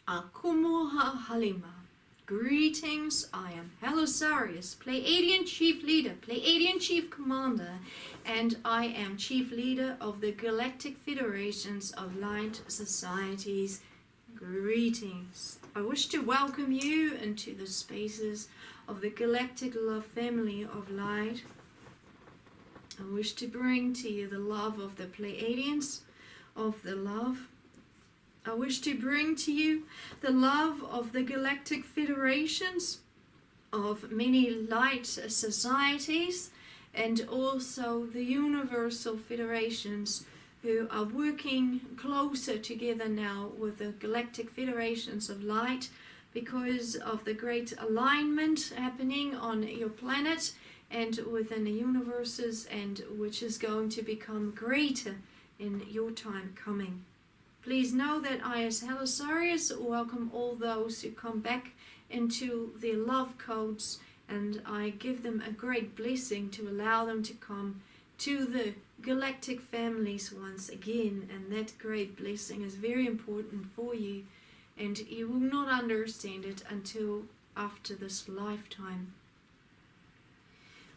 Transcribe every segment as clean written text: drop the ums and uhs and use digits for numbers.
Akumoha Halima. Greetings, I am HALISARIUS, Pleiadian Chief Leader, Pleiadian Chief Commander, and I am Chief Leader of the Galactic Federations of Light Societies. Greetings. I wish to welcome you into the spaces of the Galactic Love Family of Light. I wish to bring to you the love of the Pleiadians, of the love. I wish to bring to you the love of the Galactic Federations of many light societies, and also the Universal Federations who are working closer together now with the Galactic Federations of Light because of the great alignment happening on your planet and within the universes, and which is going to become greater in your time coming. Please know that I, as HALISARIUS, welcome all those who come back into their love codes, and I give them a great blessing to allow them to come to the galactic families once again, and that great blessing is very important for you, and you will not understand it until after this lifetime.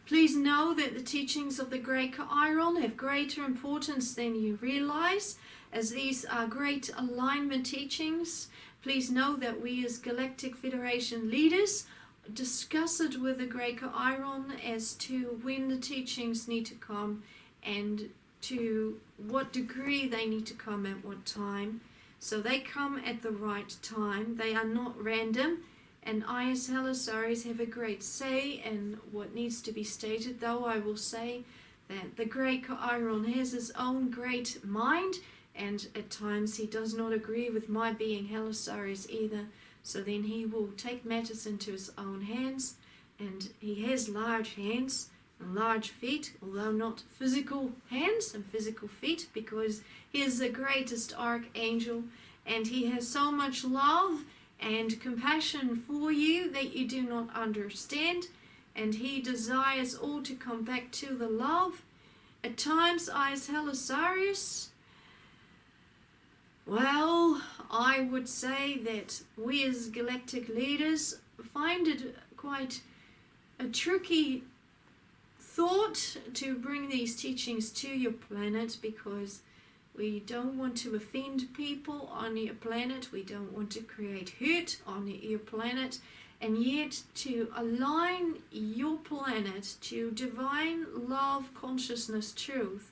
Please know that the teachings of the Great CAEAYARON have greater importance than you realize, as these are great alignment teachings. Please know that we as Galactic Federation leaders discuss it with the Great CAEAYARON as to when the teachings need to come and to what degree they need to come at what time. So they come at the right time. They are not random. And I, as HALISARIUS, have a great say in what needs to be stated, though I will say that the Great CAEAYARON has his own great mind, and at times he does not agree with my being HALISARIUS either. So then he will take matters into his own hands, and he has large hands and large feet, although not physical hands and physical feet, because he is the greatest archangel, and he has so much love and compassion for you that you do not understand, and he desires all to come back to the love. At times, I, as HALISARIUS, well, I would say that we as galactic leaders find it quite a tricky thought to bring these teachings to your planet, because we don't want to offend people on your planet. We don't want to create hurt on your planet. And yet to align your planet to divine love, consciousness, truth,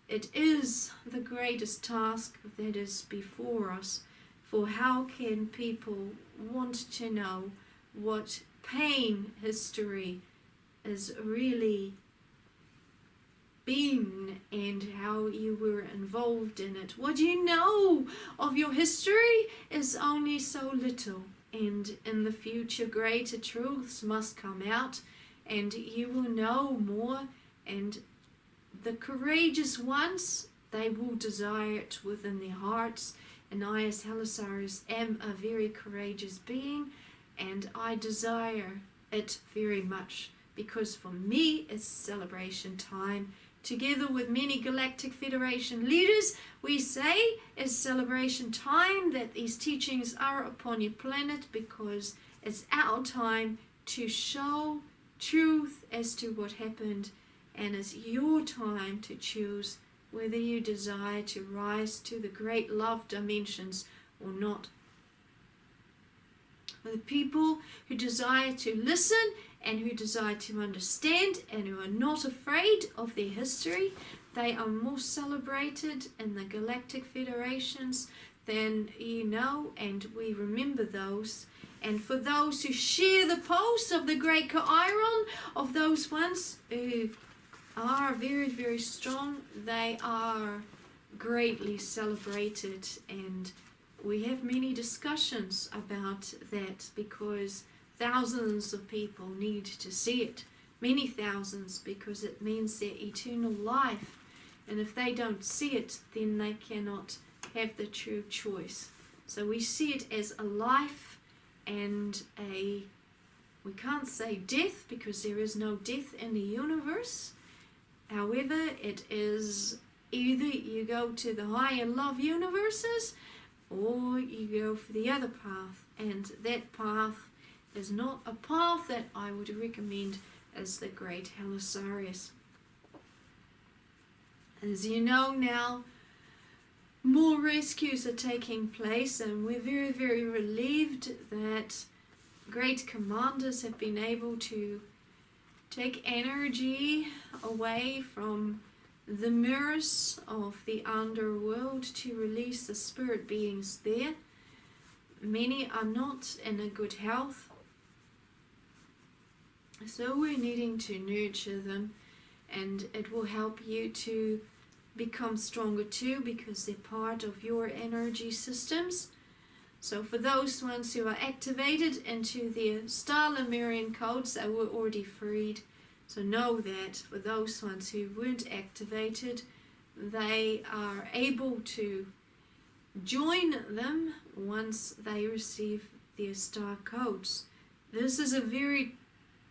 it is the greatest task that is before us. For how can people want to know what pain history is really been and how you were involved in it? What you know of your history is only so little, and in the future greater truths must come out, and you will know more, and the courageous ones, they will desire it within their hearts. And I, as HALISARIUS, am a very courageous being, and I desire it very much, because for me it's celebration time. Together with many Galactic Federation leaders, we say it's celebration time that these teachings are upon your planet, because it's our time to show truth as to what happened, and it's your time to choose whether you desire to rise to the great love dimensions or not. For the people who desire to listen and who desire to understand and who are not afraid of their history, they are more celebrated in the Galactic Federations than you know, and we remember those. And for those who share the pulse of the Great CAEAYARON, of those ones who are very, very strong, they are greatly celebrated, and we have many discussions about that, because thousands of people need to see it, many thousands, because it means their eternal life, and if they don't see it, then they cannot have the true choice. So we see it as a life and we can't say death, because there is no death in the universe. However, it is either you go to the higher love universes or you go for the other path. And that path is not a path that I would recommend as the great HALISARIUS. As you know now, more rescues are taking place, and we're very, very relieved that great commanders have been able to take energy away from the mirrors of the underworld to release the spirit beings there. Many are not in a good health, so we're needing to nurture them, and it will help you to become stronger too, because they're part of your energy systems. So for those ones who are activated into their star Lemurian codes, they were already freed. So know that for those ones who weren't activated, they are able to join them once they receive their star codes. This is a very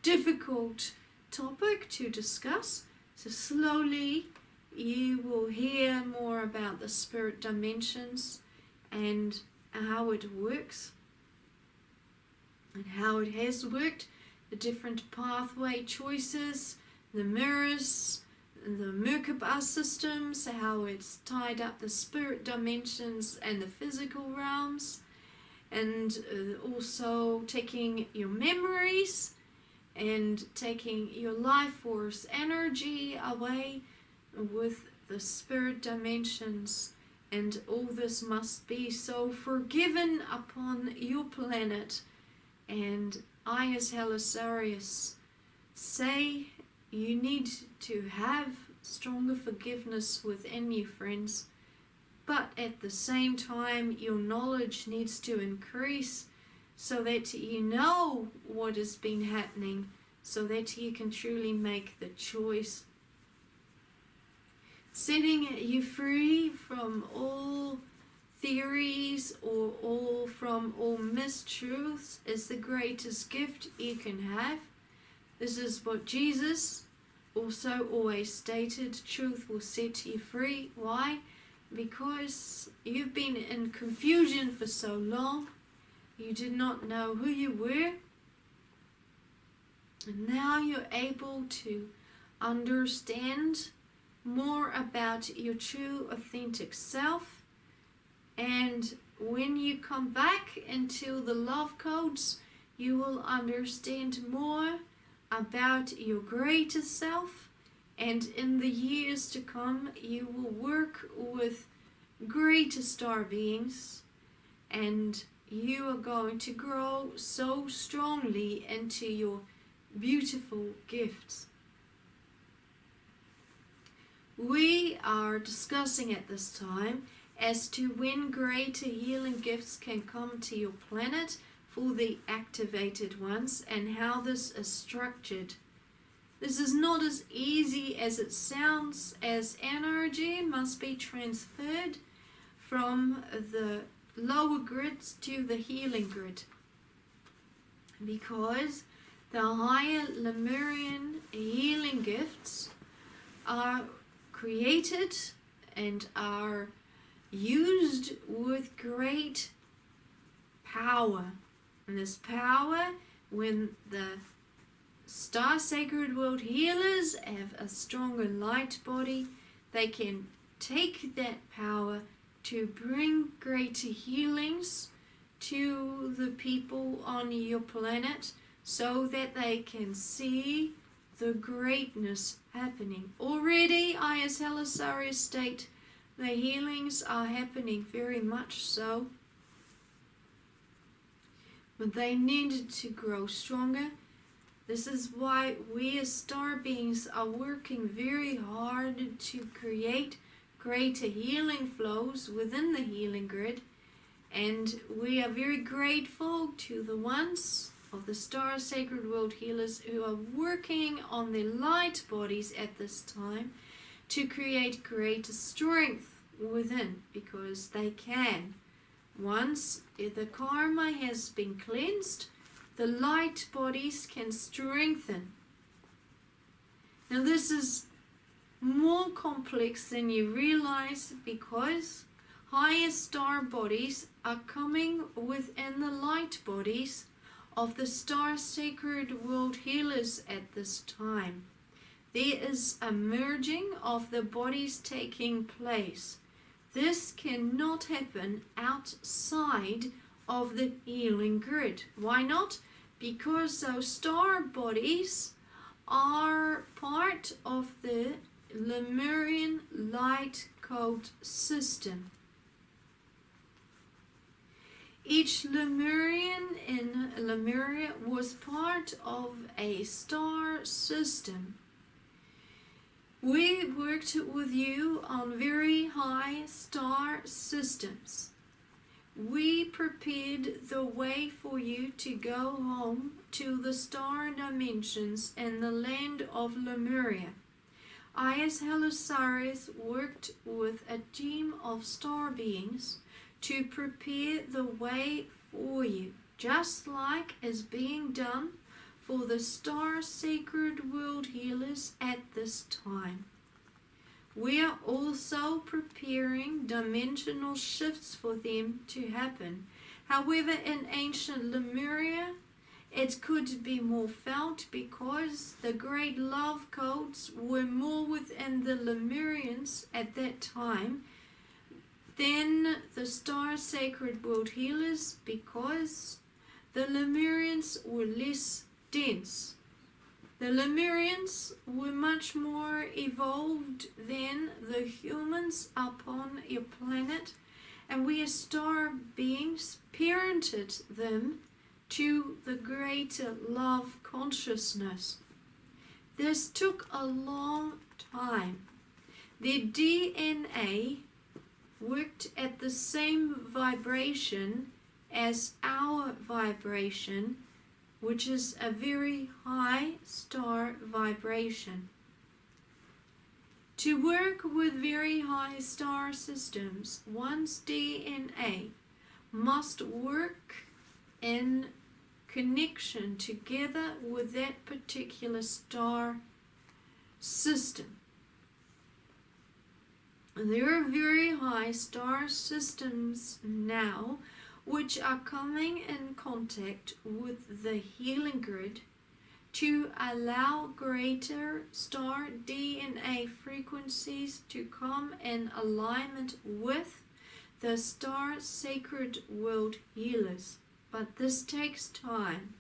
difficult topic to discuss, so slowly you will hear more about the spirit dimensions and how it works and how it has worked, the different pathway choices, the mirrors, the Merkaba systems, how it's tied up the spirit dimensions and the physical realms, and also taking your memories and taking your life force energy away with the spirit dimensions. And all this must be so forgiven upon your planet. And I, as HALISARIUS, say you need to have stronger forgiveness within you, friends. But at the same time, your knowledge needs to increase so that you know what has been happening, so that you can truly make the choice. Setting you free from all theories or from all mistruths is the greatest gift you can have. This is what Jesus also always stated: truth will set you free. Why? Because you've been in confusion for so long. You did not know who you were, and now you're able to understand more about your true authentic self. And when you come back into the love codes, you will understand more about your greater self, and in the years to come you will work with greater star beings, and you are going to grow so strongly into your beautiful gifts. We are discussing at this time as to when greater healing gifts can come to your planet for the activated ones, and how this is structured. This is not as easy as it sounds, as energy must be transferred from the lower grids to the healing grid, because the higher Lemurian healing gifts are created and are used with great power. And this power, when the Star Sacred World healers have a stronger light body, they can take that power to bring greater healings to the people on your planet, so that they can see the greatness happening. Already, I as HALISARIUS state, the healings are happening very much so, but they needed to grow stronger. This is why we as star beings are working very hard to create greater healing flows within the healing grid, and we are very grateful to the ones of the Star Sacred World healers who are working on their light bodies at this time to create greater strength within, because they can. Once the karma has been cleansed, the light bodies can strengthen. Now this is more complex than you realize, because higher star bodies are coming within the light bodies of the star sacred world healers at this time. There is a merging of the bodies taking place. This cannot happen outside of the healing grid. Why not? Because those star bodies are part of the Lemurian light code system. Each Lemurian in Lemuria was part of a star system. We worked with you on very high star systems. We prepared the way for you to go home to the star dimensions in the land of Lemuria. I, as HALISARIUS, worked with a team of star beings to prepare the way for you, just like is being done for the star sacred world healers at this time. We are also preparing dimensional shifts for them to happen. However, in ancient Lemuria, it could be more felt because the great love codes were more within the Lemurians at that time than the star sacred world healers, because the Lemurians were less dense. The Lemurians were much more evolved than the humans upon your planet, and we as star beings parented them to the greater love consciousness. This took a long time. Their DNA worked at the same vibration as our vibration, which is a very high star vibration. To work with very high star systems, one's DNA must work in connection together with that particular star system. There are very high star systems now which are coming in contact with the healing grid to allow greater star DNA frequencies to come in alignment with the star sacred world healers. But this takes time.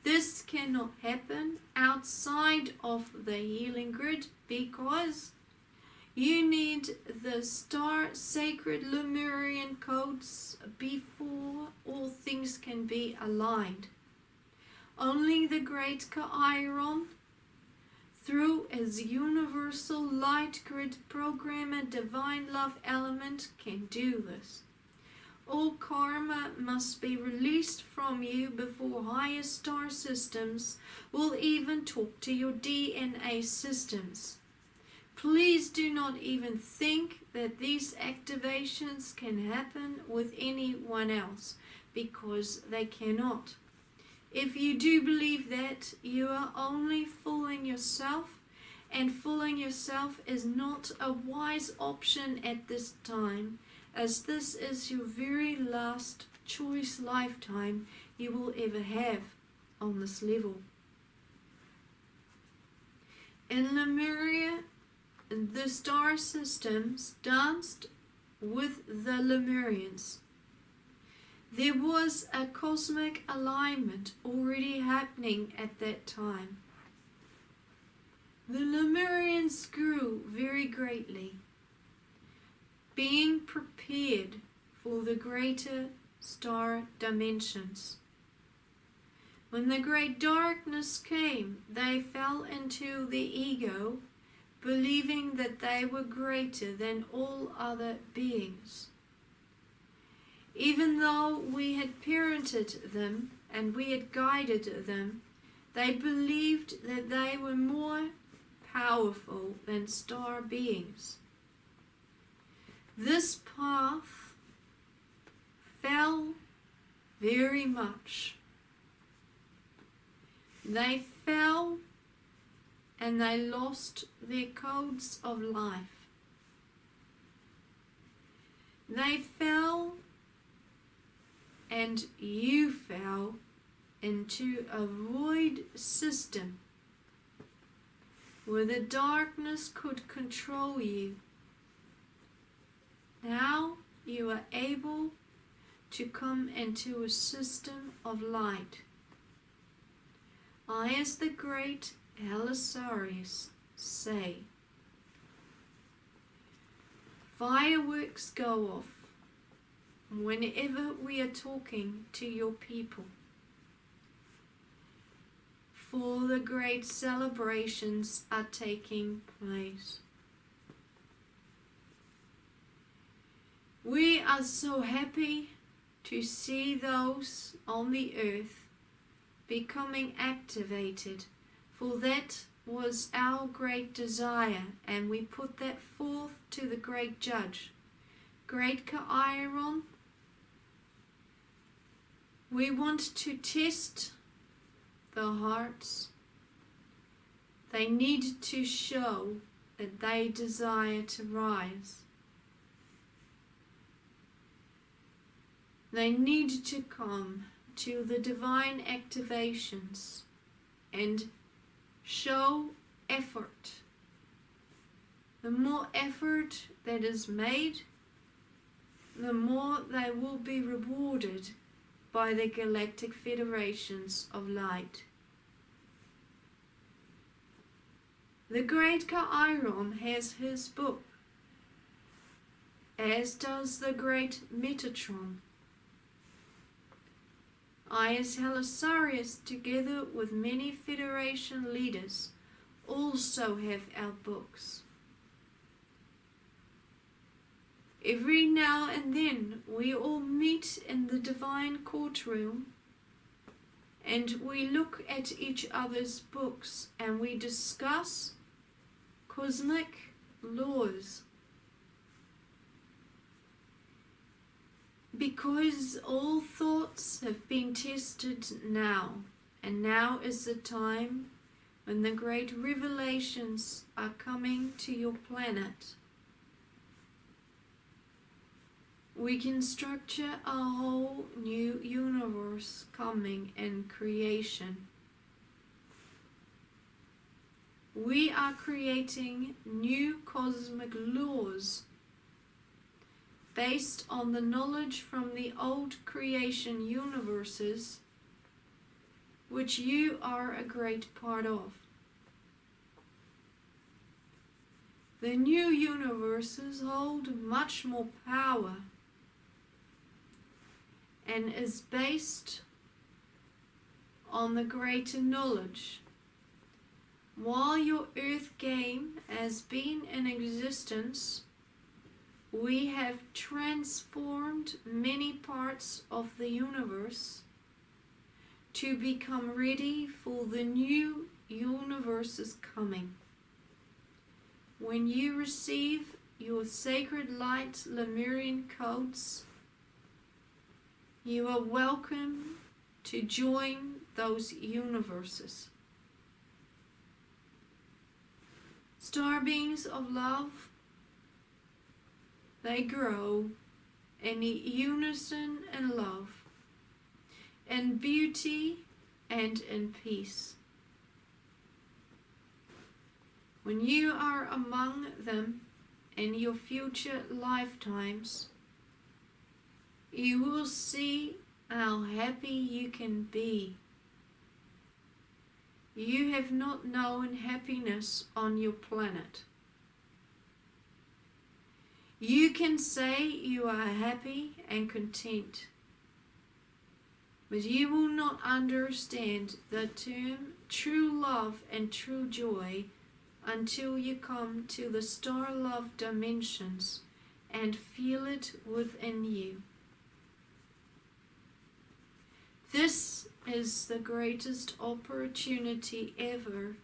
This cannot happen outside of the healing grid because you need the star sacred Lemurian codes before all things can be aligned. Only the great CAEAYARON, through his universal light grid programmer divine love element, can do this. All karma must be released from you before higher star systems will even talk to your DNA systems. Please do not even think that these activations can happen with anyone else, because they cannot. If you do believe that, you are only fooling yourself, and fooling yourself is not a wise option at this time, as this is your very last choice lifetime you will ever have on this level. In Lemuria, the star systems danced with the Lemurians. There was a cosmic alignment already happening at that time. The Lemurians grew very greatly, being prepared for the greater star dimensions. When the great darkness came, they fell into the ego, believing that they were greater than all other beings. Even though we had parented them and we had guided them, they believed that they were more powerful than star beings. This path fell very much. They fell and they lost their codes of life. They fell, and you fell into a void system where the darkness could control you. Now you are able to come into a system of light. I, as the great HALISARIUS, say, fireworks go off whenever we are talking to your people, for the great celebrations are taking place. We are so happy to see those on the earth becoming activated, for that was our great desire, and we put that forth to the great judge, great CAEAYARON. We want to test the hearts. They need to show that they desire to rise. They need to come to the divine activations and show effort. The more effort that is made, the more they will be rewarded by the Galactic Federations of Light. The great CAEAYARON has his book, as does the great Metatron. I, as HALISARIUS, together with many Federation leaders, also have our books. Every now and then we all meet in the divine courtroom and we look at each other's books and we discuss cosmic laws. Because all thoughts have been tested now, and now is the time when the great revelations are coming to your planet. We can structure a whole new universe coming in creation. We are creating new cosmic laws based on the knowledge from the old creation universes, which you are a great part of. The new universes hold much more power and is based on the greater knowledge. While your Earth game has been in existence, we have transformed many parts of the universe to become ready for the new universes coming. When you receive your sacred light Lemurian codes, you are welcome to join those universes. Star beings of love, they grow in unison and love, in beauty and in peace. When you are among them in your future lifetimes, you will see how happy you can be. You have not known happiness on your planet. You can say you are happy and content, but you will not understand the term true love and true joy until you come to the star love dimensions and feel it within you. This is the greatest opportunity ever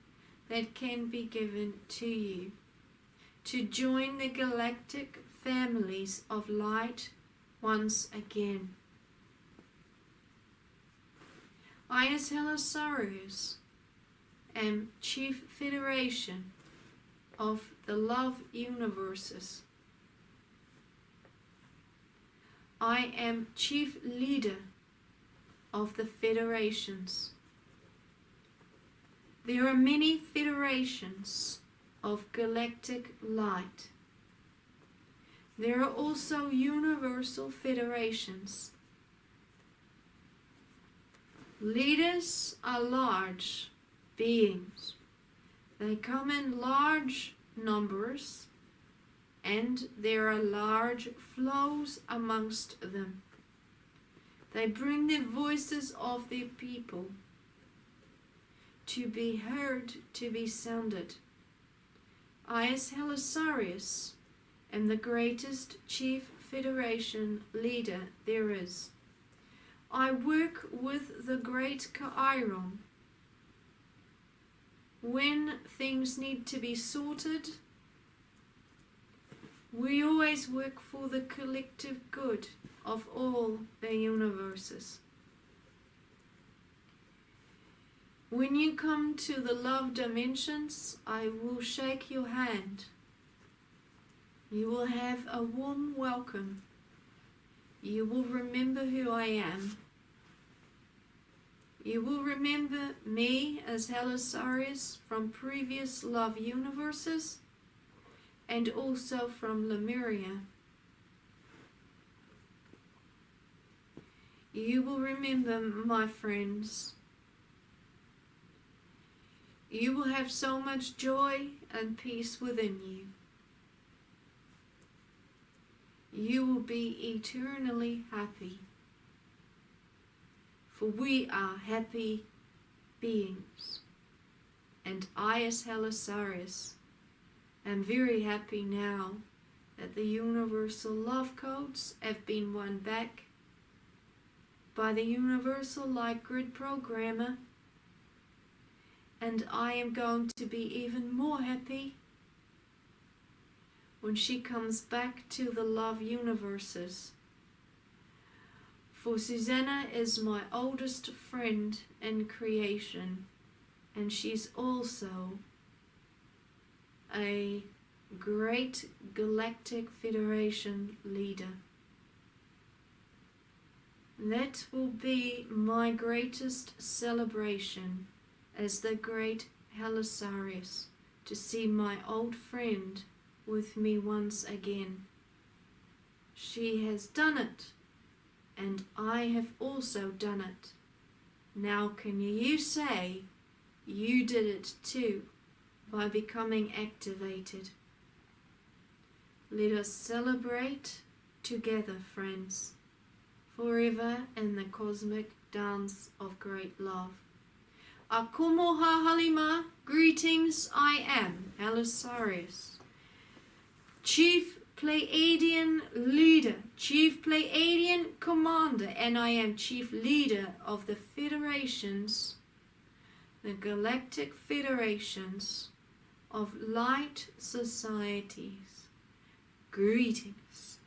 that can be given to you, to join the galactic families of light once again. I, as HALISARIUS, am Chief Federation of the Love Universes. I am chief leader of the federations. There are many federations of galactic light. There are also universal federations. Leaders are large beings. They come in large numbers, and there are large flows amongst them. They bring the voices of their people to be heard, to be sounded. I, as HALISARIUS, am the greatest chief federation leader there is. I work with the great CAEAYARON. When things need to be sorted, we always work for the collective good of all the universes. When you come to the love dimensions, I will shake your hand. You will have a warm welcome. You will remember who I am. You will remember me as HALISARIUS from previous love universes and also from Lemuria. You will remember, my friends. You will have so much joy and peace within you. You will be eternally happy. For we are happy beings. And I, as HALISARIUS, am very happy now that the universal love codes have been won back by the universal light grid programmer. And I am going to be even more happy when she comes back to the love universes. For Suzanna is my oldest friend in creation, and she's also a great Galactic Federation leader. That will be my greatest celebration as the great HALISARIUS, to see my old friend with me once again. She has done it, and I have also done it. Now can you say you did it too by becoming activated? Let us celebrate together, friends, forever in the cosmic dance of great love. Akumoha halima, greetings, I am HALISARIUS, Chief Pleiadian Leader, Chief Pleiadian Commander, and I am Chief Leader of the Federations, the Galactic Federations of Light Societies. Greetings.